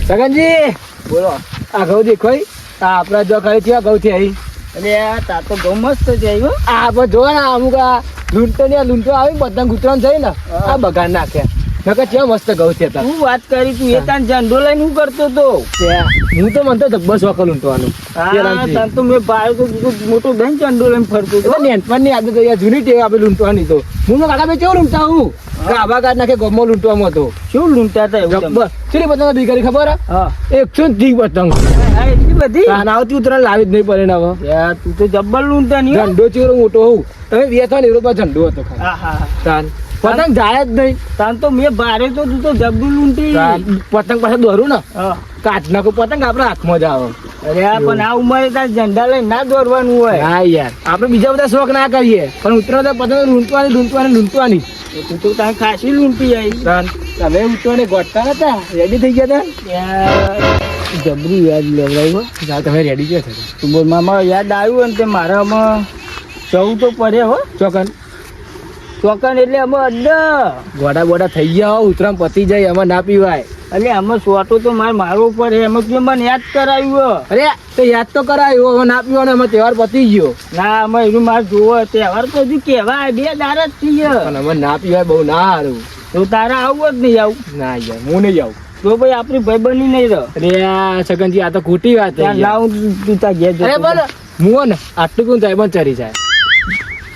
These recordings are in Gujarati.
સગનજી બોલો. આ ઘઉં દેખો આ આપડા જો ખાલી થયા ઘઉં થી આવી એટલે તાર તો બહુ મસ્ત છે આવ્યો. આ પણ જો ને અમુક આ લૂંટો આવી બધા કૂતરાને થઈ ને આ બગાડ નાખ્યા નકર કેવા મસ્ત ઘઉં છે તાર. શું વાત કરી તું? એ તાર ઝંડો લઈને હું કરતો તો? હું તો મનતો જબ્બર શોખ લૂંટવાનું. તાર તો મેં બહાર તો મોટો દહીં ઝંડો લઈને ફરતો હતો. નેનપણની આદત યાર જૂની ટેવ આપણે લૂંટવાની તો હું કાકા ભાઈ કેવું લૂંટતા હું આભા કાઢ નાખે ગમો લૂંટવામાં હતો. શું લૂંટા હતા એવું? જબ્બર કેટલી પતંગ હતી કરી ખબર હા 130 પતંગ. હા એટલી બધી? આવતી ઉતરાણ લાવી જ નહીં પડે ને હવે. તું તો જબ્બર લૂંટા નહીં. ઝંડો ચેવડો મોટો હોઉં તમે વેચવા ને એવો ઝંડો હતો ખાલી. હા હા તાન પતંગ જાય જ નહીં. તાર તો મેં બારે તો તું તો જબ્બુ લૂંટી. પતંગ પાસે દોરું ને હા કાઢ નાખું પતંગ આપણા હાથમાં જ આવે. અરે આ પણ આ ઉંમરે તાર ઝંડા લઈને ના દોરવાનું હોય. હા યાર આપણે બીજા બધા શોખ ના કરીએ પણ ઉતરાણ પતંગ લૂંટવાની. તું તો તાર ખાસી લૂંટી આવી. તમે ઉતરવાને ગોઠતા નતા રેડી થઈ ગયા હતા. જબરું યાદ લેવડાવ્યું. તમે રેડી ગયા છો તું બોલ મામા યાદ આવ્યું ને તે મારામાં જવું તો પડે હો. ચોકન ચોકન એટલે અમે અડ્ડા ગોડા બોડા થઈ ગયા હો ઉતરાણ પતી જાય એમાં ના પીવાય. એટલે આમાં સોટો તો મારે મારવો પડે. એમાં તું મને યાદ કરાવ્યું. અરે તો યાદ તો કરાયો હવે ના પીવાનો એમાં તહેવાર પતી ગયો. ના આમાં એનું મારે જોવો તહેવાર તો હજુ કેવાય 2 દાડા જ થઈ પણ અમે ના પીવાય બહુ ના સારું. તો તારે આવું જ નહીં આવું? ના યાર હું નહીં આવું. તો ભાઈ આપણી ભાઈબંધી નહીં રહો. અરે આ છગનજી આ તો ખોટી વાત છે. લાવ તું તાર ઘેર જતો. અરે પણ હું ને આટલું કોણ થાય પણ ચરી જાય.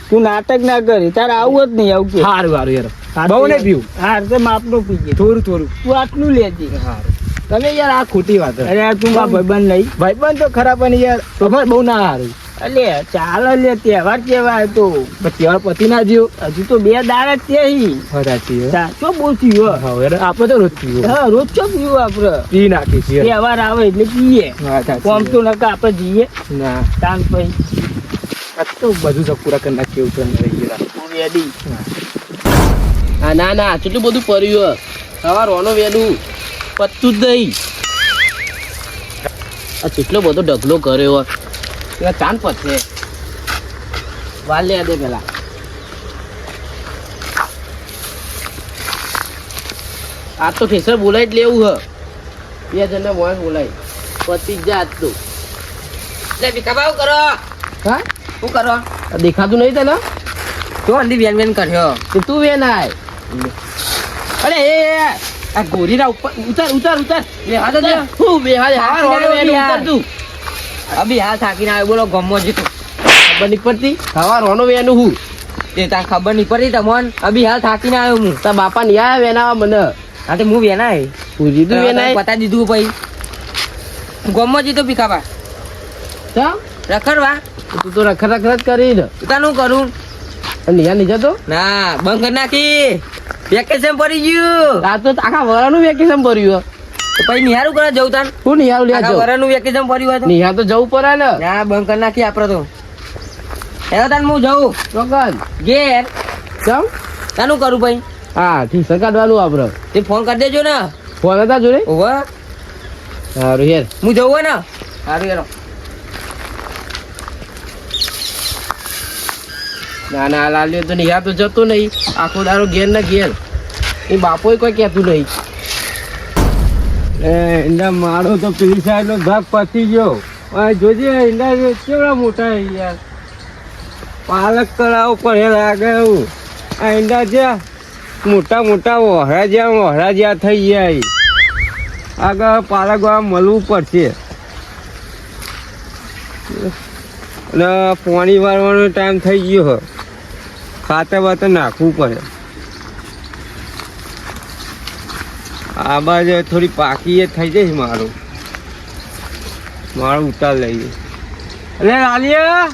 તું નાટક ના કરી. તારે આવું જ નહીં આવું કે સારું સારું યાર બહુ નહીં પીવું. હા તે માપનું પીજે થોડું તું આટલું લેજે. સારું તમે યાર આ ખોટી વાત છે. અરે તું મારા ભાઈબંધ નહીં. ભાઈબંધ તો ખરા પણ યાર તમારે બહુ ના સારું. અલે ચાલો લે તહેવાર કેવાય તો પણ તહેવાર પતી ના જ્યો. હજુ તો 2 દાડા જ છે. સાચી સાચો બોલતી આપણે તો રોજ પીવું. હા રોજ ચો પીવું આપડે. પી નાખી છીએ. તહેવાર આવે એટલે પીએ. કોમ તો નકા આપણે જઈએ ના તાન પછી આ તો બધું તો પૂરા કરી નાખ્યું છે રેડી. હા ના ના કેટલું બધું પડ્યું સવાર રોનો વેલું પત્તું જ નહીં. આ કેટલો બધો ઢગલો કર્યો પેલા ચાંદ પતશે વાર લે દે પેલા. આજ તો ઠેસર બોલાય જ લેવું હ. 2 જણને મોય બોલાય પતિ જ જા આજ તો. લે ભીખાભાઈ કરો. હા શું કરો? દેખાતું નહીં તને? તો અંડી વેન વેન કર્યો તો તું વેન આય. અરે એ આ ગોરીના ઉપર ઉતાર બેહા દે. હું બેહા દે હા રોનો વેન ઉતાર તું. અબી હાલ થાકીને આવ્યો બોલો ગમો જીતું ખબર નહીં પડતી. હવા રોનો વેનું હું તે તાર ખબર નહીં પડતી તમોન. અબી હાલ થાકીને આવ્યો હું. તાર બાપા ની આયા વેનાવા મને. હા તો હું વેનાય હું જીધું વેનાય પતા દીધું પછી ગમો જીતો ભીખાબા ચા રખડવા. તું તો રખડ જ કરી ને તાનું કરું નિયા નહીં જતો ના બંધ કરી નાખી. વેકેશન પડી ગયું. આ તો આખા વરાનું વેકેશન પડ્યું. તો પછી નિહારું કરે જવું તાન. હું નિહારું લે આખા વરાનું વેકેશન પડ્યું હોય તો નિહાર તો જવું પડે ને. ના બંધ કરી નાખી આપડે તો. એવો તાન હું જવું ચોક્કસ ઘેર. ચમ તાનું કરું ભાઈ? હા ઠીક છે કાઢવાનું આપડે. તે ફોન કરી દેજો ને. ફોન હતા જોડે? ઓવા સારું યાર હું જવું હોય ને. સારું યાર. ના ના લાલ્યો તો નિહાર તો જતો નહીં. આખો દારો ઘેર ને ઘેર. એ બાપો કોઈ કહેતું નહીં. એના મારો તો પેલી સાઈડ નો ભાગ પતી ગયો. જોજે એના કેવડા મોટા યાર. પાલક તળાવ પડે લાગે એવું. આ ઈંડા જ્યાં મોટા મોટા વહરા જ્યાં થઈ ગયા. આગળ પાલક વાળા મળવું પડશે. અને પાણી વાળવાનો ટાઈમ થઈ ગયો. ખાતર બાતર નાખવું પડે. આ બાજુ થોડી પાકી થઈ જાય મારું ઉતાર લઈએ. એટલે લાલિયા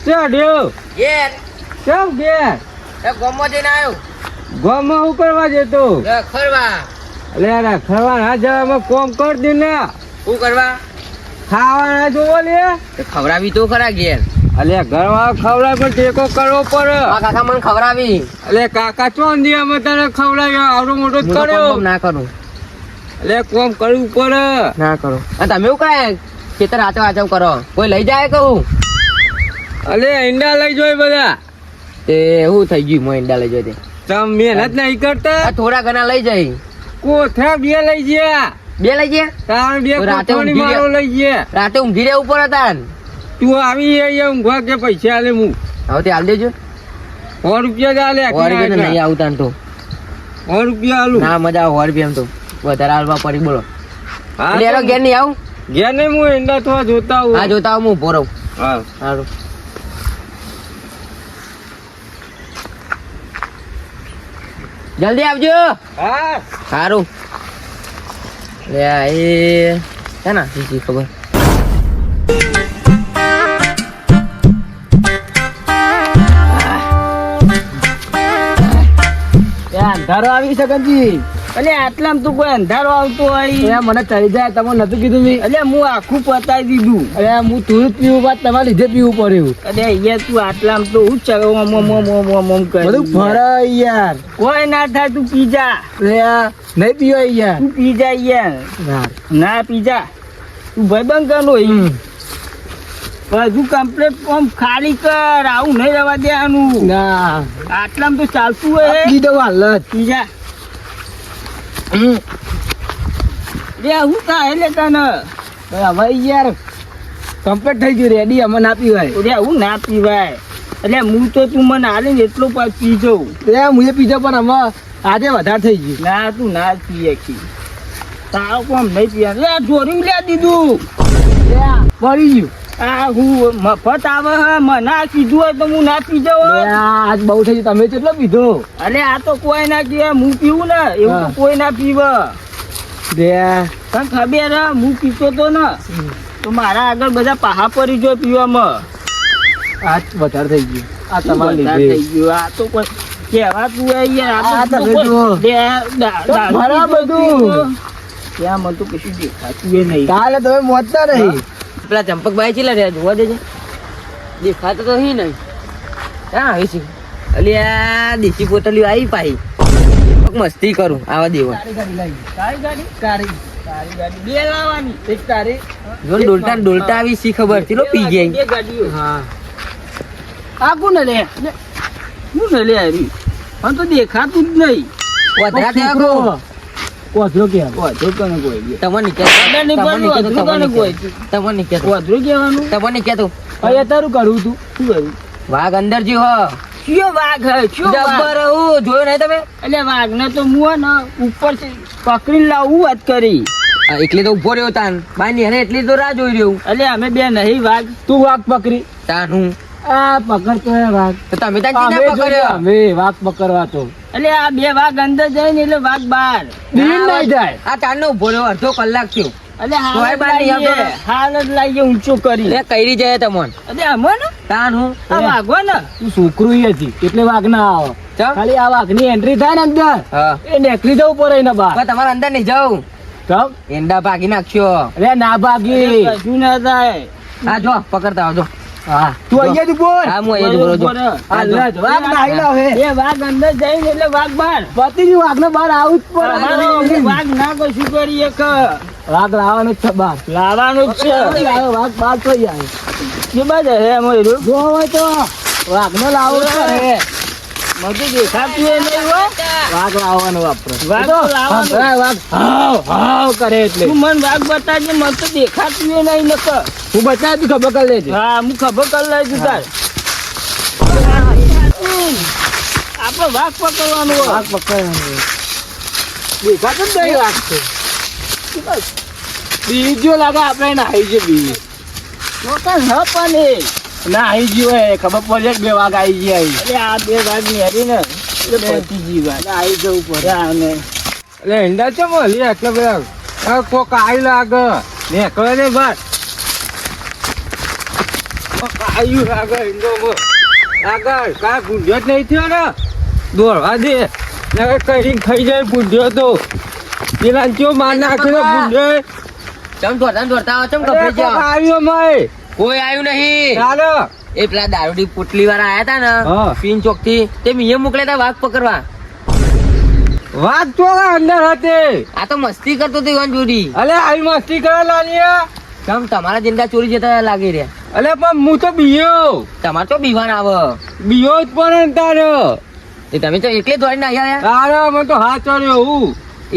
ચડ્યો ઘેર કેમ ઘેર ગમો જઈને આવ્યો. ગામમાં શું કરવા જતો? ખરવા. એટલે રખડવા ના જવામાં કોમ કર દે ને. શું કરવા? ખાવા ના જોવો લે. ખવડાવી તો ખરા ઘેર. અલે ઘરવાળા ખવડાય પણ ટેકો કરવો પડે. કાકા મને ખવડાવી. એટલે કાકા ચોંધી અમે તને ખવડાવ્યો આવડો મોટો જ કર્યો. ના કરું. એટલે કોમ કરવું પડે. ના કરો. તમે એવું કરાય ખેતર આચવ કરો. કોઈ લઈ જાય કહું? અલે ઈંડા લઈ જોય બધા. તે શું થઈ ગયું? હું ઈંડા લઈ જોઈ. તમે મહેનત નહીં કરતા? થોડા ઘણા લઈ જાય. કોથળા 2 લઈ ગયા. બે લઈ ગયા તાણ બે તો રાતે કોથળી ઊંઘી મારો લઈ ગયા. રાતે ઊંઘી રહ્યા ઉપર હતા ને. તું આવી અહીંયા ઊંઘવા કે પૈસા આલે હું હવે તે હાલ દેજો 100 રૂપિયા જ આલે સો રૂપિયા તો નહીં આવતા ને તો 100 રૂપિયા આલું. ના મજા આવે 100 રૂપિયા તો વધારે હાલવા પડી બોલો હા એટલે એનો ઘેર નહીં આવું ઘેર ને હું એંડા થોડા જોતા આવું. હા જોતા આવું હું ઉભો રહું હા સારું જલ્દી આવજો હા સારું લે આ એ છે ને શીશી ખબર અંધારો આવી શકનજી એટલે આટલામાં તું કોઈ અંધારો આવતો હોય મને ચડી જાય તમે નતું કીધું મેં એટલે હું આખું પતાવી દીધું. અરે હું તું જ પીવું બાદ તમારા લીધે પીવું પડ્યું અરે અહીંયા તું આટલામાં તો હું જ બધું ફરે યાર કોઈ ના થાય તું પી જા. અરે આ નહીં પીવાય યાર તું પી જા યાર. ના પી જા તું ભાઈબંધ કરનો હજુ કમ્પ્લેટ ફોર્મ ખાલી કર. આવું નહીં રહેવા દેવાનું. ના આટલામાં તો ચાલતું હોય. પી દઉં હાલ જ. પી જા રે હું થાય એટલે તને હવે યાર કમ્પ્લીટ થઈ ગયું રેડી અમે ના પીવાય રે હું ના પીવાય. એટલે હું તો તું મને હાલે ને એટલો પાછ પી જઉં. હું એ પીધો પણ અમે આજે વધારે થઈ ગયું ના તું ના જ પી શકી. તારો કોમ નહીં પીવા. લે જોરી લે દીધું. પડી ગયું આ હું મફત આવે હે મને ના કીધું હોય તો હું ના પી જાઉં. આજ બહુ થઈ ગયું તમે કેટલો પીધો અરે આ તો કોઈ ના પીવે. હું પીવું ને એવું તો હા. કોઈ ના પીવે. દે તને ખબર હે હું પીતો તો ને તો મારા આગળ બધા પાહા પડી જો પીવામાં. આજ વધારે થઈ ગયું આ તમારા વધારે લીધે થઈ ગયું. આ તો કોઈ કહેવાતું હોય યાર. આ આ તો તમે કોઈ જુઓ. દારૂ ભરા પીતો બધું. પીતો. ત્યાં મને તો કશું દેખાતું ય નહીં. કાલે તમે મોજતા નહીં પેલા ચંપકભાઈ ચેલા રહ્યા જોવા દેજે દેખાતો તો હી નહીં ક્યાં આવી છે અલી આ દેશી પોટલીઓ આવી પાઈ મસ્તી કરું આવા દેવા તારી ગાડી તારી ગાડી બે લાવવાની. એક તારી જો ને ડોલતા ને ડોલતા આવી શી ખબર ચલો પી બે ગયા ગાડીઓ. હા આ કોને લે હું ને લે આવી મને તો દેખાતું જ નહીં. વધરા તે આખો કોથળો કે વધુ કને કોઈ દે. તમને કે આગળ નહીં પડતું, વધુ કને કોઈ દે. તમને કે વધુ કહેવાનું. તમને કે અહીંયા તારું કરવું તું શું કર્યું? વાઘ અંદર જી હો કયો વાઘ હે? કયો વાઘ? જબ્બર હું જોયો નહીં તમે એટલે વાઘને તો હું હે ને ઉપર પકડીને લાવું વાત કરી. આ એકલી તો ઉભો રહ્યો તાન બાય ની હરે એટલી તો રાહ જોઈ રહ્યો એટલે અમે બે નહીં વાઘ. તું વાઘ પકડી તાન હું આ પકડતો હે વાઘ તો તમે તાન અમે ચીના જોઈએ, પકડ્યો અમે વાઘ પકડવા તો એટલે આ બે વાઘ અંદર જાય ને એટલે વાઘ બહાર. દીન નહીં જાય આ તાન નો ઉભો રહ્યો અડધો કલાક થયો એટલે તોય બહાર નહીં આવતો ને. હાલ જ લાવીએ ઊંચો કરી. એટલે કઈરી જાય તમોન એટલે અમે ને તાન હું આ વાઘો ને તું છોકરું ય હતી એટલે વાઘ ના આવે ચમ ખાલી આ વાઘ ની એન્ટ્રી થાય ને અંદર હા એ નીકળી જવું પડે એના બહાર પણ તમારે અંદર નહીં જાઉં ચમ એંડા ભાગી નાખ્યો અરે ના ભાગી કશું ના થાય. હા જો પકડતા આવજો હા તું અહીંયા જ બોલ હા હું અહીંયા જ બોલું છું આ લે જ, વાઘ ના આયલા હવે બે વાઘ અંદર જાય ને એટલે વાઘ બહાર. પતિજી વાઘ ને બહાર આવું જ અમારો પડે વાઘ ના કશું કરીએ કે વાઘ લાવવાનું જ છે બહાર લાવવાનું જ છે. વાઘ બહાર થઈ જાય કે બાજુ હે અમારું જો હોય તો વાઘ ને લાવવું જ પડે મને દેખાતું એ નહીં હોય. વાઘ લાવવાનું વાપરે વાઘ તો લાવવાનું. હા, વાઘ હાવ હાવ કરે એટલે તું મને વાઘ બતાવજે. મને તો દેખાતું એ નહીં નકર. હું બતાવી તું ખબર કરી લેજે હા હું ખબર કરી લઈ તું તાર. આપણે વાઘ પકડવાનું હોય. વાઘ પકડવાનું દેખાતું જ નહીં વાઘ તો બીજો લાગે આપણે નાહી છે બી નોકર હ પણ એ. નાહી ગયો હે ખબર પડે કે બે વાઘ આવી ગયા અહીં. એટલે આ બે વાઘ ની હરી ને એટલે પતી જી વાત. આવી જવું પડે અને એટલે ઈંડા ચમ હલી આટલા બધા આ કોક આઈ લાગે નીકળે ને બાર આયુ લાગે ઈંડો આગળ કા ગુંજો જ નહીં થયો ને દોડવા દે ને કઈ ખાઈ જાય ગુંજો તો પેલા ચો માર નાખ્યો ગુંજો ચમ દોડતા દોડતા આવો ચમ કોક કપડી જાઓ આવ્યો મય કોઈ આવ્યું નહીં ચાલો એ પેલા દારૂડી પોટલી વાળા આયા તા ને હા. પીન ચોક થી તે મીએ મોકલ્યા તા વાઘ પકડવા વાત તો અંદર હતી આ તો મસ્તી કરતો હતો ઈવન જોડી અલે આવી મસ્તી કરે લાલિયા ચમ તમારા જિંદા ચોરી જતા લાગી રહ્યા અલે પણ હું તો બીયો તમારે તો બીવાન આવે બીયો જ પણ તારો એ તમે તો એકલે દોડીને આવ્યા તારા મને તો હાથ ચડ્યો હું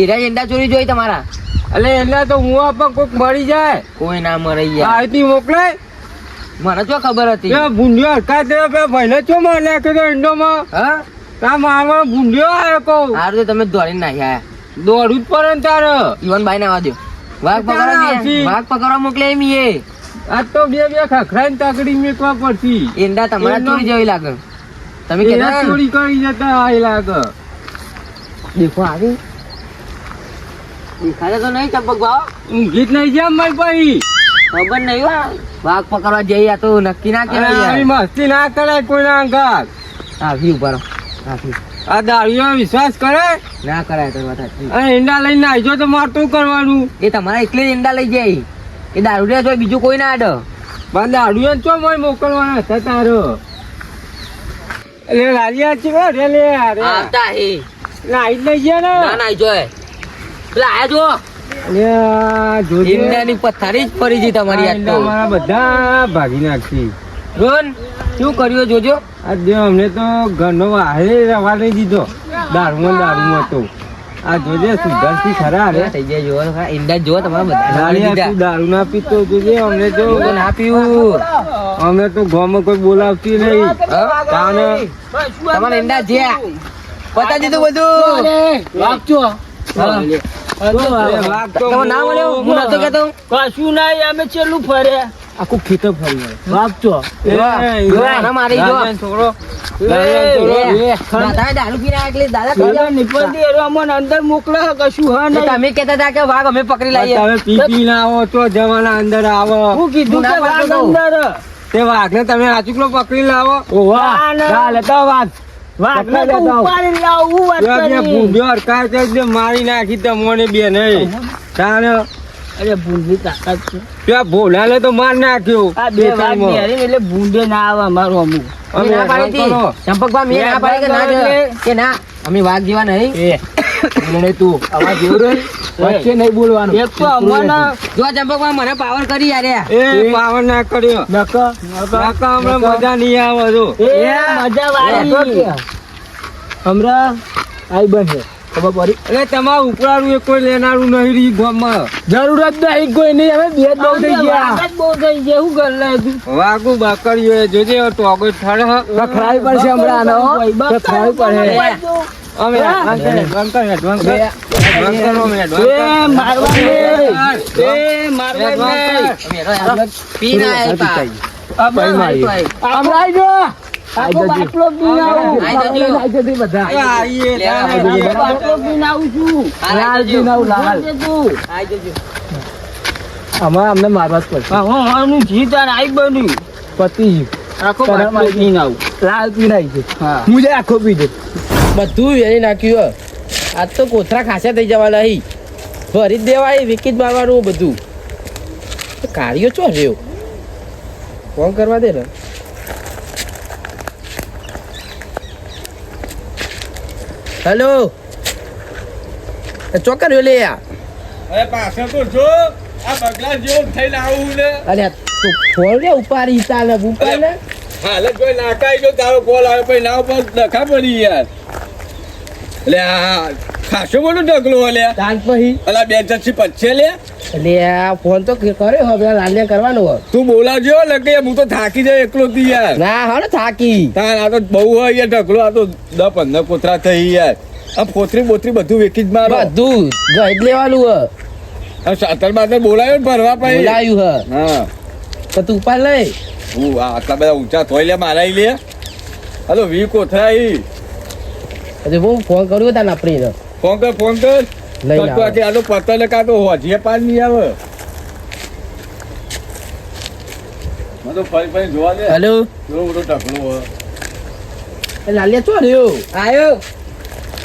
એરા જિંદા ચોરી જોઈ તમારા એટલે એટલે તો હું આપણ કોઈક મળી જાય કોઈ ના મરે યાર આઈતી મોકલે મને શું ખબર હતી એ ભૂંડિયો હરકા તે પે ભાઈને ચો માર નાખ્યો ઇન્ડોમાં હા તા મારવા ભૂંડિયો આવ્યો કહું હારું તો તમે દોડીને નાખ્યા આયા. દોડું જ પડે ને તારે ઈવન બાઈ ના વાદ્યો વાઘ પકડવા આવશી. વાઘ પકડવા મોકલે એમ એ આજ તો બે ખખરાઈને તાકડી મેકવા પડતી ઈંડા તમારા એમનો- ચોરી જેવી લાગે તમે એના કહેતા ને, ચોરી કરી જતા આઈ લાગે દેખો આવી દેખાડે તો નહીં ચંપક ભાવ ઊંઘી જ નહીં જેમ મારી ભાઈ ખબર નહીં હો. વાઘ પકડવા જઈ આ તો નક્કી ના કહેવાય આવી યાર. મસ્તી ના કરાય કોઈના અંગાત આવી ઉભા રહો આવી આ દારૂનો વિશ્વાસ કરે ના કરાય તો વાત સાચી. અને ઈંડા લઈને આવજો તો મારે શું કરવાનું એ તમારા એકલે જ ઈંડા લઈ જાય એ દારૂ રે જોઈ બીજું કોઈ ના આડો પણ દારૂ ચો મોય મોકલવાના હતા તારો એટલે લાલિયા છે રે લે અરે આવતા હે લાઈ જ લઈ ગયા ને ના ના જોય પેલા આયા જો અલે આ જોજે. ઈંડાની પથારી જ પડી ગઈ તમારી આ આજ ઈંડા તો મારા બધા ભાગી નાખી રોન શું કર્યું જોજો આ જે અમને તો ઘરનો વાહે રવા નહીં દીધો દારૂમાં તો આ જોજે સુધરથી ખરા રે થઈ જાય જો ખરા. ઈંડા જો તમારા બધા લાલિયા તું દારૂ ના પીતો જોજે અમને તો ના પીવું અમે તો ગામમાં કોઈ બોલાવતી નહીં હા? તાને તમારા ઈંડા જ્યાં પતા દીધું બધું વાગજો હા. વાઘ તો તમારું નામ બોલ્યો હું નતો કહેતો કશું નહીં અમે ચેલું ફરે આખું ખેતર ફરી વાગજો આના મારી જો. લાલિયાનો છોકરો દાદા દારૂ પીને આયા એટલે દાદા થઈ ગયા. નીકળતી એરો અમને અંદર મોકલે કશું હા તો નહીં તમે કહેતા હતા કે વાઘ અમે પકડી લાવીએ તમે પી ના આવો તો જવાના અંદર આવો હું કીધું ના કે વાઘ પાડતો તો. અંદર તે વાઘને તમે આચુકલો પકડી લાવો ચાલે તો વાત વાઘને તો ઉપાડીને લાવું વાત ત્યાં કરી. ભૂંડ્યો હરકાય તો જે મારી નાખી તમને બે નહીં તાને અરે ભૂંડી તાકાત છે ત્યાં ભોલાને તો માર નાખ્યો આ બે વાઘ બેકારમાં. બેરી એટલે ભૂંડે ના આવે અમારું અમુક મેં ના પાડી હતી. ચંપકભાઈ મેં ના પાડી કે ના જો. કે ના અમે વાઘ જેવા નહીં મને તું આવા જેવું રે વચ્ચે નહીં બોલવાનું એક તો અમને જો ચંપકભાઈ મને પાવર કરી યાર યાર. એ પાવર ના કર્યો નકા કાકા હમણાં મજા નહીં આવે તો એ મજા વાળી હમણાં આઈ બને ખબર પડી એટલે તમારું ઉપરાળું એ કોઈ લેનારું નહીં રહી ગામમાં જરૂરત નહીં કોઈ નહીં હવે બે જ બહુ થઈ ગયા વાઘ જ બહુ થઈ ગયા શું કર લે તું વાગું બાકરીઓ એ જોજે ટોગો ઠરે રખડાવી પડશે હમણાં આનો રખડાવી પડશે અમે એ મારવા દે. એ મારવા દે. અમે હેરો હેરો. પીને આયા પા. આ ભાઈ આયુ તો આયુ. હમણાં આઈ જો આખો બાટલો પીને આવું. આઈ જજો. આઈ જજો બધા આખો બાટલો પીને આવું છું લાલ જી નાવ લાલ બોલ દે તું. આઈ જજો. આમાં અમને મારવા જ પડશે હા હાનું જીત અને આઈ બન્યું પતિ આખો બાટલો પીને આવું લાલ પીનાઈ છે હા મુજે આખો પી દે બધું વેરી નાખ્યું આજ તો કોથરા ખાસા થઈ જવાના અહીં ભરી જ દેવાય વિકી જ મારવાનું બધું કાર્યો ચો રહ્યો ફોન કરવા દે ને હેલો ચોક્કસ રહ્યો લે યાર અરે પાછળ તો જો આ બગલા જેવું થઈને આવું ને અરે તું ફોન રે ઉપાડી ચાલ ને ઉપાડ ને હાલે કોઈ નાખાઈ ગયો તારો કોલ આવ્યો પછી ના ઉપર ડખા પડી યાર એટલે આ ખાસો મોટો ઢગલો લે ચાલ પછી અલા બે ચચ્છી પચ્ચે લે એટલે આ ફોન તો કર્યો હવે લાલ્યા કરવાનો હોય તું બોલાવજો લગે હું તો થાકી જાય એકલો થી યાર ના હા ને થાકી તાર આ તો બહુ હોય યાર ઢગલો આ તો 10-15 કોતરા થઈ યાર આ પોતરી બોતરી બધું વેકી જ મારો બધું ગઈ જ લેવાનું હોય આ સાતર બાતર બોલાયો ને ભરવા પછી બોલાયું હ હા તો તું ઉપાડ લઈ હું આટલા બધા ઊંચા થોઈ લે મારા લે હલો વી કોથરા ઈ હજુ હું ફોન કર્યો હતા ને આપણે ફોન કર લઈને તો કે આનો પત્તા ને કાતો હોજીએ પાન નહીં આવે મને તો ફરી જોવા દે હેલો કેવો મોટો ઢગલો હોય લાલિયા ચો રહ્યો આયો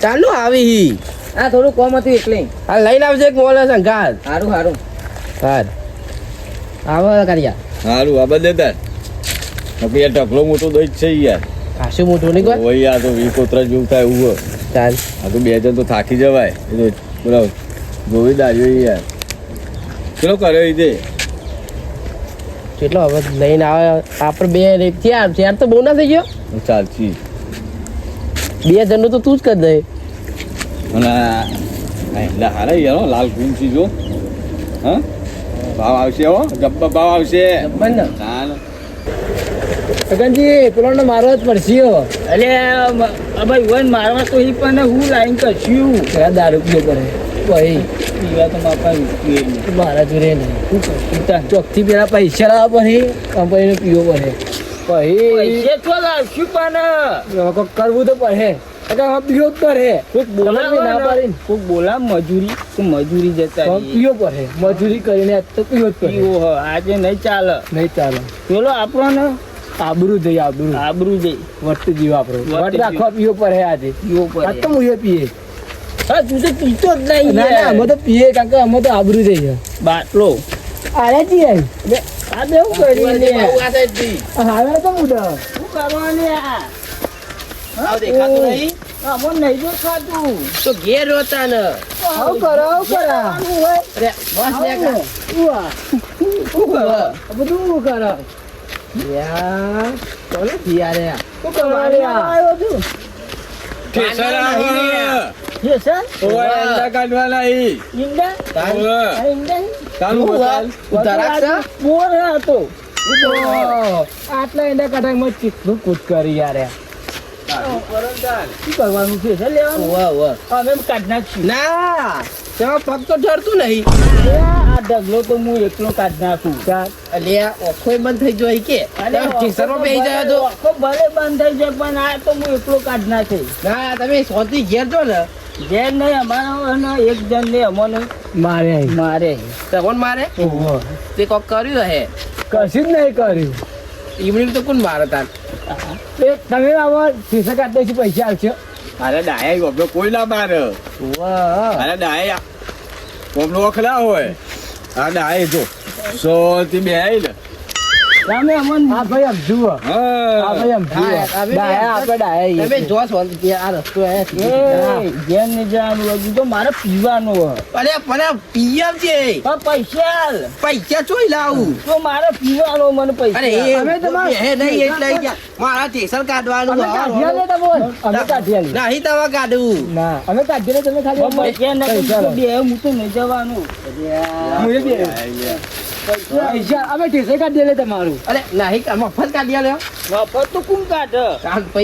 ચાલુ આવી હી આ થોડું કોમ હતું એટલે આ લઈને આવજે એક મોલ છે ગાલ સારું સારું હા આવો કર્યા હારું આ બધે તાર પછી આ ઢગલો મોટો દઈ જ છે યાર ખાસું મોટું નહીં કોઈ ઓય આ તો વી કોતરા જેવું થાય એવું હોય. ચાલ આ તો બે જણ તો થાકી જવાય એ તો બોલો જોવી દાર્યો યાર ચલો કર્યો ઈ દે કેટલો હવે લઈને આવે આપણે બે થયા ચાર તો બહુ ના થઈ ગયો ચાલશી 2 જણનું તો તું જ કરી દે અને આ હારા યાર લાલ કુંચી જો હા ભાવ આવશે હો જબ્બર ભાવ આવશે જબ્બર ને ચાલ સગનજી પેલો મારવો જ પડશે હો. અલે ભાઈ વન મારવા તો ઈ પણ હું લાઈન કશું કયા દારૂ પીવો પડે ભાઈ પીવા તો બાપા ઉઠીએ નહીં. મારા જોડે નહીં શું કરું ચોકથી પેલા પૈસા લાવવા પડે કંપનીને પીવો પડે પછી પૈસે તો લાવશું પણ કોક કરવું તો પડે પીવો જ પડે કોઈક બોલાવે ના પાડે ને. કોઈક બોલા મજૂરી તો મજૂરી જતા તો રહીએ. પીવો પડે મજૂરી કરીને આજ તો પીવો જ પડે પીવો હ આજે નહીં ચાલે નહીં ચાલે પેલો આપણો ને આબરૂ જઈ આબરૂ આબરૂ જઈ વટ જીવ આપણો વટ વટ રાખવા પીવો પડે આજે પીવો આજ તો પડે. હું પીએ હા તું તો પીતો જ નહીં ના ના અમે તો પીએ કારણ કે અમે તો આબરૂ જઈએ બાટલો આરે જી આવી આ બે હું કરી લે હારે તો મુડા શું કરવાની આ આવ દેખાતું નહીં આમાં નહીં જો ખાતું તો ઘેર રોતા ને આવ કરો આવ કરા અરે બસ લે કા. ઉવા શું કરે? આ બધું કરો યાર કોને પિયારે શું કરવાની આ આવ્યો છું ઠેસર આવે જે સર ઓય અંડા કાઢવાના ઈ ઈંડા ઓય આ ઈંડા ચાલુ ચાલ ઉતારાક્ષ બોર હતો આટલા એંડા કટાંગમાં ચીકલું કૂદ કરી યાર શું કરવાનું છે સર લેવાનું વાહ વાહ અમે કાઢ નાખશું ના તેમાં પગ તો ચડતું નહીં આ ઢગલો તો હું એકલો કાઢ નાખું અલ્યા ઓખોય બંધ થઈ જાય કે ટીસરમાં બેસી જાય તો આખો ભલે બંધ થઈ જાય પણ આ તો હું એકલો કાઢ નાખે ના તમે સોથી ઘેર જો ને જેમ નહીં અમારો ને એક જણ ને અમને મારે અહીં. મારે તમોન મારે ઓહો. તે કોક કર્યું હે કશું જ નહીં કર્યું ઈવનિંગ તો કોણ મારે તાર એ તમે આવા શીશા કાઢી દઈશું પૈસા આવશે અરે ડાયા ગોબલો કોઈ ના મારે વાહ અરે ડાયા ગોબલો ઓખલા હોય આ ડાય જો સોથી બે આઈ ને તમે અમને આ ભાઈ આમ જુઓ આ હા ભાઈ આમ જુઓ હા, અમે ડાયા આપણે ડાયા તમે છીએ. જો સોથી આ રસ્તો હે એ જેમ ને જવાનું હજુ તો મારે પીવાનું હોય અરે પણ પીએમ છે પણ પૈસા પૈસા ચોઈ લાવું તો મારે પીવાનો મને પૈસા અરે એ અમે તમારે- હે નહીં એટલે ગયા મારા ટેશન કાઢવાનું અમે કાઢ્યા લે તમે બોલ. અમે કાઢ્યા લે. નહીં તવા કાઢવું ના અમે કાઢીએ તમે ખાલી પૈસા ના પૈસા લો. બે હું તો નહીં જવાનું મુએ બે. પૈસા અમે ઠેસે કાઢીએ લે તમારું અરે નહીં મફત કાઢ્યા લ્યો મફત તો કોણ કાઢે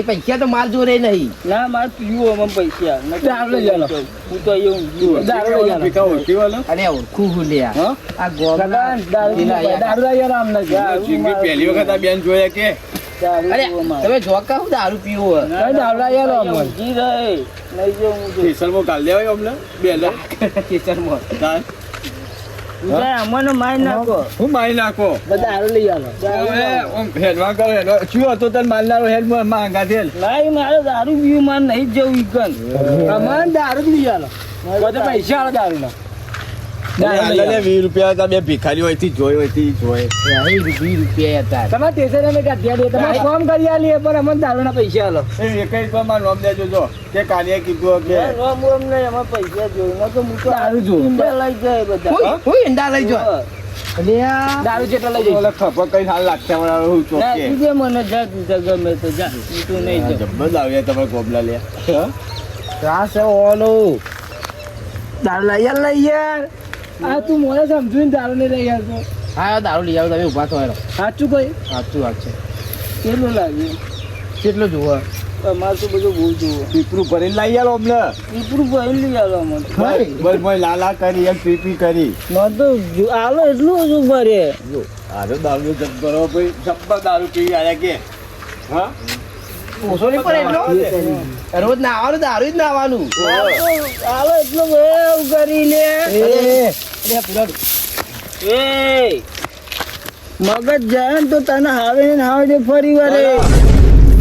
પૈસા તો માર જોડે નહીં ના મારે પીવો અમે પૈસા દારૂ લઈ આલો. હું તો એવું દારૂ લઈ આલો. પીકા ઓળખી વાળો અરે ઓળખું હું લ્યા હા આ ગોમના કદાચ દારૂ પેલા લઈ યાર. દારૂ લઈ આલો અમને કે. ચીંગી પહેલી વખત આ બેન જોયા કે અરે તમે જોકા હું દારૂ પીવો હે? કઈ દારૂ લઈ આલો અમને. જી રહે નહીં જો હું ઠેસરમાં કાઢ લેવાય અમને બે લે ટેશનમાં. તાર અમને મારી નાખો હું મારી નાખો બધા દારૂ લઈ આલો. હવે આમ હેડમાં કરો હેડવા શું હતો તને મારનારો હેડ માંગા થયેલ નહીં મારે દારૂ પીવું મારે નહીં જવું ઈકન અમને દારૂ જ લઈ આલો. બધા પૈસા આલો દારૂના. દારૂ લઈ આલો. 20 રૂપિયા તમે ભિખારી હોયથી જોઈ હોયથી જોઈ નહીં, 20 રૂપિયા હતા. તમારે ટેશન અમે કાઢ્યા લે. તમારે ફોર્મ કરી આલીએ પણ અમને દારૂના પૈસા આલો. એ એકઈ પર મારું નામ દેજો જો કે કાર્ય કીધું કે એમાં પૈસા જોયું ન તો હું તો દારૂ જોઉં. ઈંડા લઈ જાય બધા કોઈ- કોઈ ઈંડા લઈ જો અલ્યા દારૂ જેટલા લઈ જઈશ. ઓલા ખબર કઈ હાલ લાગતા વાળા હું ના ચોકે કીધે મને જા તું જા ગમે તો જા હું તો નહીં જાઉં જબ્બર આવ્યા તમે ગોબલા લે ત્રાસ છે ઓલો દારૂ લઈ આલ લઈ યાર. આ તું મને સમજુ દારૂ નહીં લઈ આવતો. હા દારૂ લઈ આવો તમે ઉભા થયો સાચું કઈ સાચું વાત છે કેટલું લાગે કેટલો જુઓ અમારે તો બધું બહુ જુઓ પીપરું ભરીને લાવી આલો અમને પીપરું ભાઈ લઈ આલો મને બસ મોય લાલા કરી એક પીપી કરી મને તો આલો એટલું ઓછું ભરે આરો દારૂ જબ્બર હો ભાઈ જબ્બર દારૂ પી આયા કે હા ઓછો નહીં પડે એટલો રોજ નાવાનું દારૂ જ નાવાનું આલો એટલું એવું કરી લે અરે પૂરા એ મગજ જાય ને તો તને હાવે ને હાવે ફરી વારે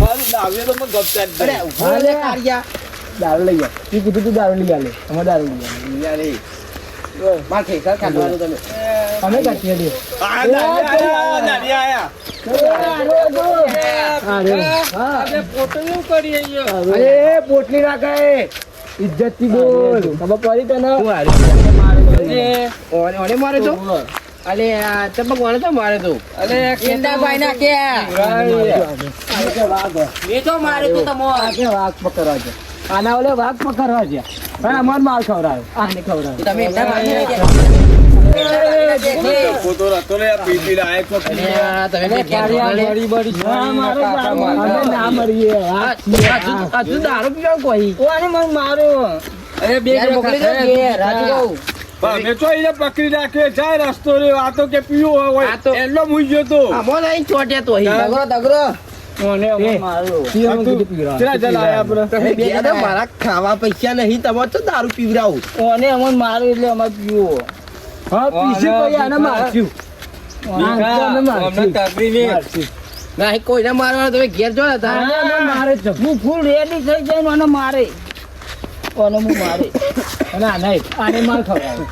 મારું દાવ્યો તો મને ગપતા જ અરે ઉભા લે કાઢ્યા દારૂ લઈ આલ. તું કીધું તું દારૂ લઈ આલે. અમે દારૂ લઈ આલે. નહીં યાર એ. માર ઠેસર કાઢવાનું તમે અમે કાઢીએ લે. આ દાદી આયા, દાદી આયા. હા. ફોટો એવું કરીએ અહીંયા. અરે પોટલી રાખાય ઇજ્જત થી બોલ. ખબર પડી તને? ઓને ઓને મારે તો અલે આ ચંપક વાળો તો મારે તો ઈંડા ભાઈ ના કે આ કે વાઘ. મે તો મારે તો તમો આ કે વાઘ પકડવા છે. આના ઓલે વાઘ પકડવા છે. પણ અમાર માલ ખવડાવ્યો. આને ખવડાવ્યો. તમે ઈંડા ભાઈ ના કે તો રે પી પી લાય તો અરે આ તમે બે ઘેર કાળિયા મોકલે. બળી બળી ના, મારે કાકા જાવું. મારે. અમે ના મરીએ આ તું દારૂ પીવા કોઈ ઓને મને માર્યો. અરે બે ઘેર મોકલી દો ઘેર, રાજુ કહું. મેં તો એને પકડી રાખ્યો જાય રસ્તો રે આ તો કે પીવો આ હોય તો- એટલો મૂઈ ગયો તો આમો નહીં ચોટ્યા તો અહીં. દગરો, દગરો ઓને મને માર્યો. પીવાનું કીધું પીવડાવો. ચલા ચલા આયા આપણે તમે બે જણા મારા ખાવા પૈસા નહીં તમારે તો દારૂ પીવડાવું. ઓને મને માર્યો એટલે અમે પીવો. હા પીસી પછી આને મારશું અમને તકરી નહીં. મારશું. નહીં કોઈને મારવાનું તમે ઘેર જો ને તારે. આને મને મારે જ છે. હું ફૂલ રેડી થઈ જાય ને મને મારે. ઓને હું મારે. અને આ નહીં આને માર ખવડાવો.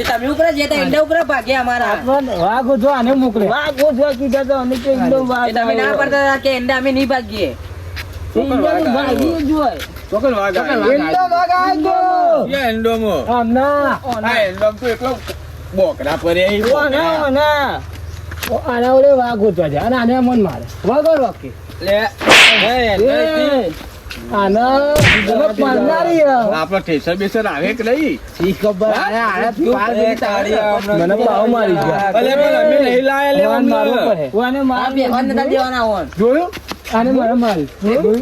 તમે ઉકરા જેતા ઈંડા ઉકરા ભાગ્યા અમારા. આપણને વાઘ જો આને મોકલે વાઘ ગોઠવા કીધા તો અમે તો એકદમ વાઘ તમે ના પડતા હતા કે ઈંડા અમે નહીં ભાગીએ. એકદમ ભાગી જ હોય. ચોકન વાગ ચોકન આવ્યો. વાગ. એંડો વાઘ આયો તો. યા એન્ડોમો. આમના. આ એન્ડોમ તો એકલો બોકડા પર એ ઓને ઓને. આના ઓલે વાઘ ગોતવા જાય અને આને મન મારે વગર વાકે લે એ આના જગત મારનારી હે. આપણો ઠેસર બેસર આવે કે નહીં શી ખબર. અરે આને પાર દીધી તારે. મને પાવ મારી ગયા. અલે પણ અમે નહીં લાયા લેવાન મારવો લેવાનું પડે. ઓને આ માર બેહવાન નતા દેવાના હોન. જોયું આને મારે મારી જોયું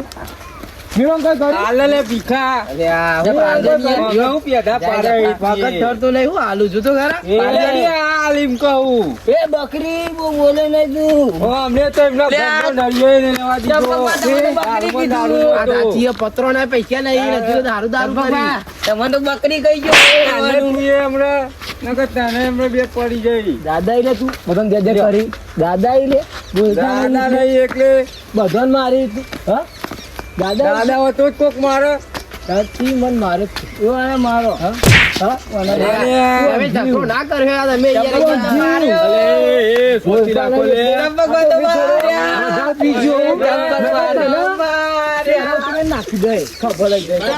મેં કઈ કર્યું આલે લે ભીખા અરે આ હું આંધળીએ. હું પેઢા પાડે વખત થરતો નહીં હું હાલું છું તો ખરા. અલે આલીમ કહું એ બકરી બહુ બોલે નહીં તું. હો અમને તો એમના લે આ- ઘરનો નળિયો ય નહીં લેવા દીધો. ચંપકમાં તમને બકરી દારૂમાં કીધું. દારૂ આ હતો. દાચીએ પત્રોના પૈસા નહીં નથી દારૂ દારૂ કરી. તમને તો બકરી કહી ગયો. આને પીએ હમણાં, નકર તને હમણાં બે પડી જાય. દાદા લે તું બધાને જજે કરી દાદા લે બોલતા દાદા નહીં. નહીં એકલે બધાને મારી તું. હા દાદા દાદા હોય તો જ કોક મારે. દાદી મન મારે જ છે. ઓને મારો. હા હા ઓને અરે મારે. તમે ઝઘડો ના કર્યો યાર, તમે યાર ચંપક ક્યાં જીવ. માર્યો? અલે એ સોચી રાખો લે. ચંપક તો માર્યા. બધા બીજો. ચંપક માર્યો. પેલા તમે નાખી દે ખબર જ જાય.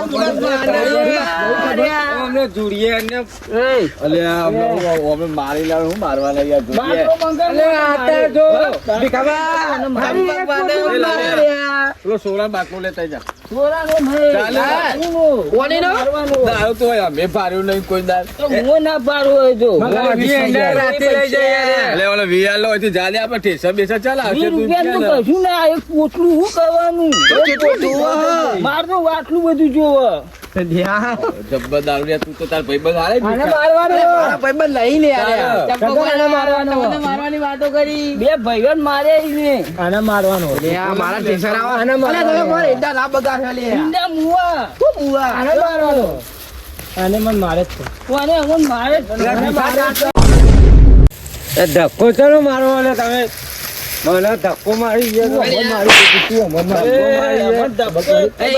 માર્યા. અમને જોડીએ અને અલે અમે મારી લાવ હું મારવા લઈ ગયા જોડીએ. મારો બંગર અલે આતા જો ભીખાબા. ચંપક માર્યા. પેલો સોળા બાટલો લેતા જા. છોરાનો નહીં. ચાલે. લાકડીનો. કોનીનો? મારવાનો. દારૂ તો હોય, અમે ભાર્યું નહીં કોઈ દાર. તો હું ના પાડું હોય તો. રાતે લઈ જાય. એટલે ઓલો વિયાલો હોય તો જાલે આપણે ઠેસર બેસર ચલાવશે. 20 રૂપિયાનું તો કશું ના, એક પોટલું શું કરવાનું? કેટલું જોવો? મારનું આટલું બધું જોવે. જબ્બર દારૂ લે, તું તો તાર ભાઈબંધ હાલે જ આને ભીખા. મારવાનો. મારા ભાઈબંધ લઈને આવ્યા. ચંપક આને મારવાનો. તમને મારવાની વાતો કરી. બે ભાઈઓ મારે ઈને. આને મારવાનો. લે આ મારા ટેન્શન આવા. આને મારવાનો. અલે તમે મારા ઈંડા ના બગાડ્યો લે. ઈંડા મુવા. શું મુવા? આને મારવાનો. આને મન મારે જ છે. કોને હું મારે જ. આને મારે જ છે. એ ધક્કો ચલો મારો લે તમે. મને ધક્કો મારી ગયો. અરે મન મારી દીધું તું, મન મારી દીધું. એ,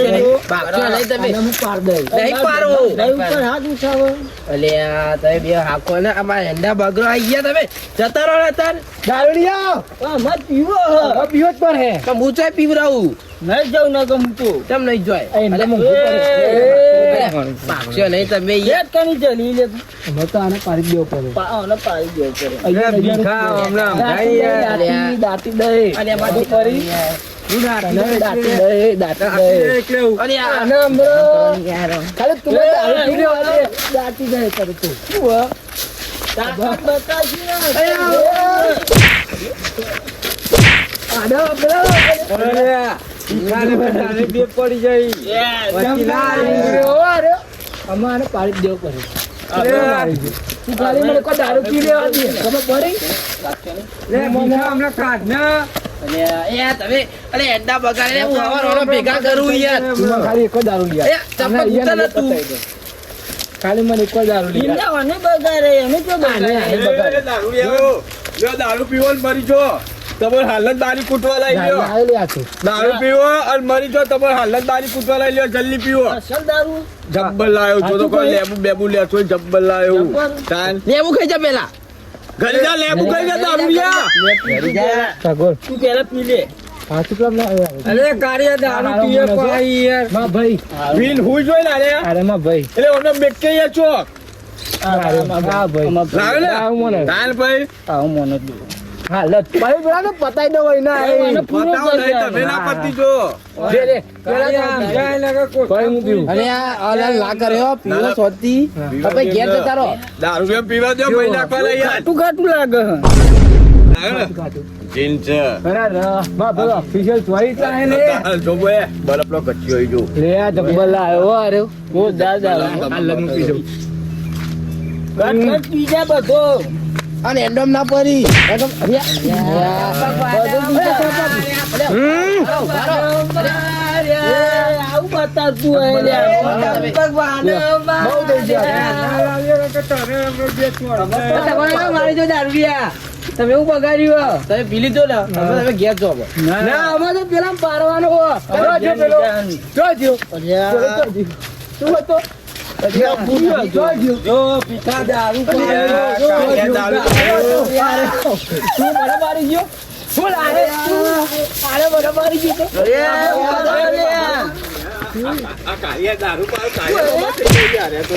એ, બાપચો લઈ તમે. આને હું પાડ દઈશ. નહીં પાડવું. દહીં ઉપર હાથ ઉઠાવો. અલે આ તમે બે હાકો ને અમારા ઈંડા બગડો આવી ગયા તમે. જતા રહો ને તાર. દારૂડિયા. આ મત પીવો હ. હવે પીવો જ પડે. તો હું ચોય પીવડાવું. નહીં જાઉં ના ગમતું તો. કેમ નહીં જોય? એ એમને અલે, મોંઘું પડે. એ, બાપચો નહીં તમે યાર. એક કણી જલી લે. હવે તો આને પાડી જ દેવો પડે. પાવને પાડી દે કરે. અહીંયા ભીખા હમણાં સમજાય યાર. દાટી, દાટી દે. અલે આ બાજુ કરી. તને દાટી દે, દાટી દે. એકલે હું. અરે આ આને હમણાં યાર. ખાલી તું દારૂ પી લેવા દે. દાટી દે તારે તું. શું હે? તાકાત બતાવશી ને. આને હમણાં અરે, ભીખાને બધાને બે પડી જાય. પછી ના આવી. અરે, આમાં આને પાડી જ દેવો પડે. આપણે મારી દે. તું ખાલી મને કોઈ દારૂ પી લેવા દે. ખબર પડી? લે ભીખા હમણાં કાઢ ના. અલે એ તમે અલે ઈંડા બગાડે હું હવારોનો ભેગા કરું યાર. તું મને ખાલી એક જ દારૂ લઈ આવ. એ, ચંપક આને ઉતાર ને તું. પતાવી દે. ખાલી મને એક જ દારૂ લઈ આવ. ઈંડા મને બગાડે એને તો આને બગાડે. દારૂ લેવો. લ્યો, દારૂ પીવો ને મરી જો. તમારે હાલત દારી કૂટવા લઈ લ્યો. દારૂ લે આખી. દારૂ પીવો અને મરી જો. તમારે હાલત દારી કૂટવા લઈ લ્યો. જલ્દી પીવો. અસલ દારૂ. જબ્બર લાયો છો તો કોઈ લેબુ બેબુ લે છો જબ્બર લાયો. તાન લેવું ખાઈ જા પેલા. ઘરે જા લેબુ કઈ જા દારૂ લ્યા. સગોર. તું પેલા પી લે. હાથું કેમ ના આવ્યા? અરે કારિયા દારૂ પીએ પાઈ યાર. માં ભાઈ. પીન હુઈ જોઈ ને અરે. અરે માં ભાઈ. એટલે ઓને બેકે યા ચોક. હા ભાઈ. લાવે ને. આવું મને. તાન ભાઈ. આવું મને જ દો. હા ભાઈ પેલા તો પતાઈ દો હોય ના મને પૂરો બતાવો કરી નહીં, તમે ના પતી જો લે લે કાળિયા, જાય લગે કોઈ ભાઈ હું પીવું અને આ અલગ ના કર્યો પીવો સોતી હવે ઘેર જતા રહો દારૂ એમ પીવા દો ભાઈ નાખવા લઈ યાર ખાટું ખાટું લાગે જીન છે માં પેલો ઓફિશિયલ ચોરી ચાહે ને જો બોય બરફનો કચ્ચી હોય જો લે આ જબ્બર લાવ્યો અરે હું દાદા આ લગ્ન પી દઉં કટ પીજા બધો અને એન્ડમ ના પડી એન્ડમ આવું બતાવતું હોય મારી જો દારૂડિયા તમે એવું બગાડ્યું તમે પી લીધો ને હવે તમે ઘેર જો ના અમે તો પેલા પારવાનો જો પેલો જો શું હતો જો પીઠા દારૂ તું મને મારી ગયો શું લાગે આને મને મારી ગયો આ કાળિયા દારૂ પાડો કાળિયા થઈ ગઈ યાર એ તો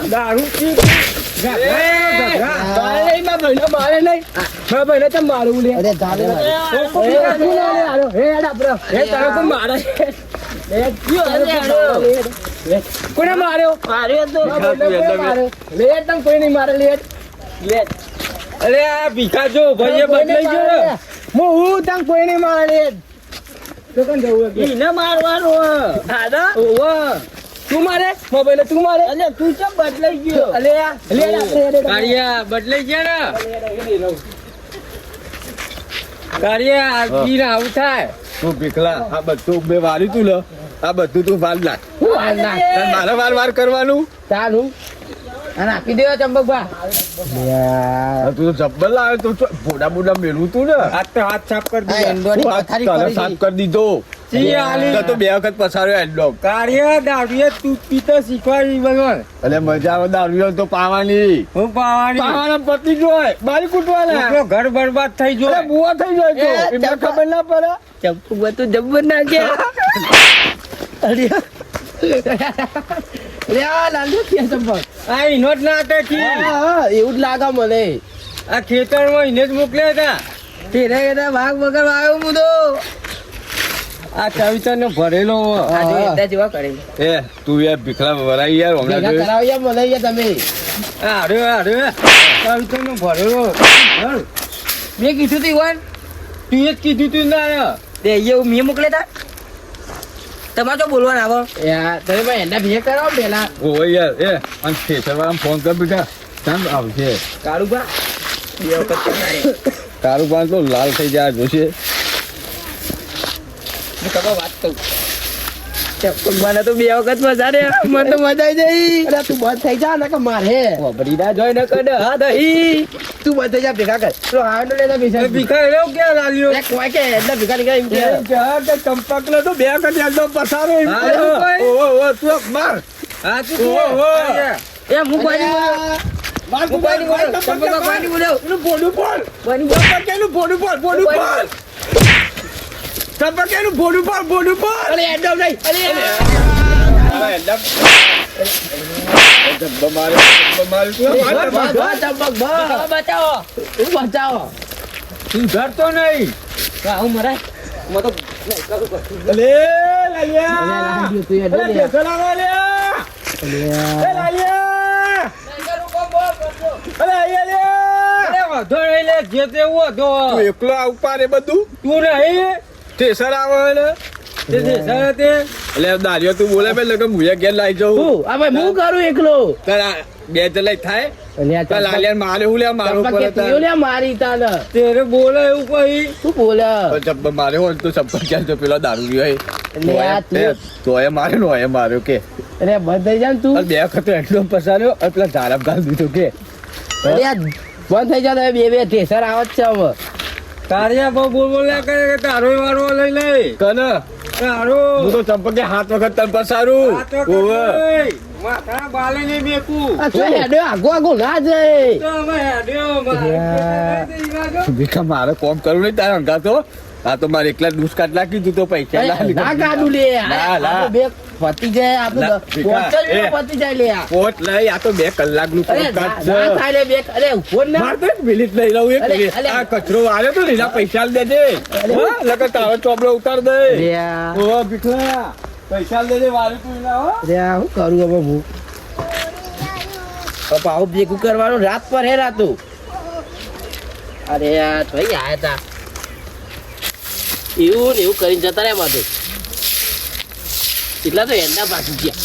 દારૂ પી મારે નહીં મારા ભાઈને તો મારું લે અરે દાદા કોને માર્યો માર્યો તો કોઈ નહીં મારે લેટ અરે આ ભીખા જો ભાઈ બદલાઈ ગયો ને હું તંગ કોઈ નહીં મારે લેટ તો કન જવું એને મારવાનો દાદા તું મારે મોબાઈલ તું મારે અલે તું કેમ બદલાઈ ગયો અલે કાળિયા બદલાઈ ગયા ને કાળિયા આ પીને આવું થાય તું ભીખલા આ બધું બે વારી તું લે આ બધું તું વાર નાખ તારે મારે વાર કરવાનું ચાલું અને આપી દેવા ચંપકભા તું તો જબ્બર લાવે તું બોડા બોડા મેળવું તું ને હાથ તો હાથ સાફ કરી આ એંડોની પથારી કરી સાફ કરી દીધો તો બે વખત પસાર્યો એન્ડો કાર્ય દારૂએ તું પીતો શીખવાડી ભગવાન એટલે મજા આવે દારૂ તો પાવાની હું પાવાની પાવાના પતી જોય બારી કૂટવાના આપણો ઘર બરબાદ થઈ અરે ગયો બુઆ થઈ જાય તો એમને ખબર ના પડે ચંપુ બધું જબ્બર નાખ્યા લે આ લાલુ કે ચંપક આ ઈનો જ ના હતા કી એવું જ લાગે મને આ ખેતરમાં એને જ મોકલ્યા હતા તેરે એના ભાગ વગર આવ્યો હું તો આ ચવિતરનો ભરેલો આ જો એટલા જેવા કરે એ તું યાર ભીખલા વરાઈ યાર હમણાં ભેગા જોયું? કરાવ્યા મને યાર તમે અરે ચવિતરનો ભરેલો મેં કીધું તું ઈવન તું જ કીધું તું ના તે એવું મેં મોકલે તા તમારે તો બોલવાના આવો યાર તમે ભાઈ એના ભેગા કરાવો પેલા ઓય યાર એ અને સ્ટેશનવાળાને ફોન કર બેટા ચાંદ આવશે કાળુભા બે વખત કરારે તારું પાન તો લાલ થઈ જાય જોશે હું તમે વાત કહું મને તો બે વખત મજા રે મને તો મજા આવી જઈ અરે તું બંધ થઈ જા ને કે મારે બરી ના જોઈ ન કડ હા દહી તું બંધ થઈ જા ભેગા કર તો હાંડો લેતા પૈસા ભીખા એવો ક્યાં લાલ્યો લે કોઈ કે એટલે ભેગા નીકળ્યા એમ કે ચંપકને તો બે વખત યાદ પસારો હા, તું માર હા તું ઓહો. એ હું કોઈ નહીં બોલું હું કોઈ નહીં બોલું ચંપકા કોઈ નહીં બોલ્યો એનું ભોડું બોલ કોઈ નહીં બોલું ચંપકેનું ભોડું બોલ ભોડું બોલ ચંપકેનું ભોડું બોલ ભોડું બોલ અરે એડમ નહીં અરે બચાવો હું બચાવો તું ડરતો નહીં હું મરાય હું તો અલે લાલિયા લાગ્યું તું અલે એડમ સ્ટેશન આવો લે એ લાલિયા અલે આયા લે અરે વાંધો નહીં લે જે તે એવું હતો તું એકલો આ ઉપાડે બધું તું નહીં સ્ટેશન આવો ને તે સરતે એટલે દારિયો તું બોલે બે લગન મુએ ઘેર લાઈ જાઉં હું આ ભાઈ હું કરું એકલો તારા બે જલાઈ થાય અલ્યા તાર લાલિયા મારે હું લે મારું ચંપક કે તું લે મારી તાને તેરે બોલે એવું કઈ તું બોલે ચપ્પલ મારે હોય તો ચપ્પલ ક્યાં તો પેલો દારૂ રહ્યો એટલે આ તું તો એ મારે નો એ માર્યો કે અરે બંધ થઈ જા ને તું બે વખત એટલો પસાર્યો અને પેલા ધારામ ગાલ દીધો કે અરે આ બંધ થઈ જા તમે બે બે ઠેસર આવત છે હવે તારિયા બહુ બોલ્યા કરે કે તારો વારો લઈ લે કને તારો હું તો ચંપકે હાથ વખત તને પસારું આ તો ઓવે. માથા બાલે ને બેકું આ તો હેડ્યો આગો આગો ના જાય તો અમે હેડ્યો મારે ભીખા મારે કોમ કરવું નહીં તારા અંગા તો આ તો મારે એકલા ડૂસ કાઢ નાખી તું તો પૈસા ના લીધા. ના કાઢું લે ના, ના. બે પતી જાય આપણે ના, ભીખા, પતી જાય લે પોટ લઈ આ તો 2 કલાકનું અરે પોડકાસ્ટ ના છે. થાય લે બે અરે ઉભો જ ના મારે તો 1 મિનિટ લઈ લઉં, 1 અરે, મિનિટ. અરે. આ કચરો વાળ્યો તો ને એના પૈસા દેજે. હા, લગન તારો ચોપડો ઉતાર દે. રે ઓ ભીખલા, પૈસા દેજે વાળી તું એના, હો. હું કરું હવે હું પપ્પા આવું ભેગું કરવાનું રાત પર હે રાતું અરે યાર ભાઈ આયા તા એવું ને એવું કરીને જતા રહ્યા બધું એટલા તો એના પાછું ગયા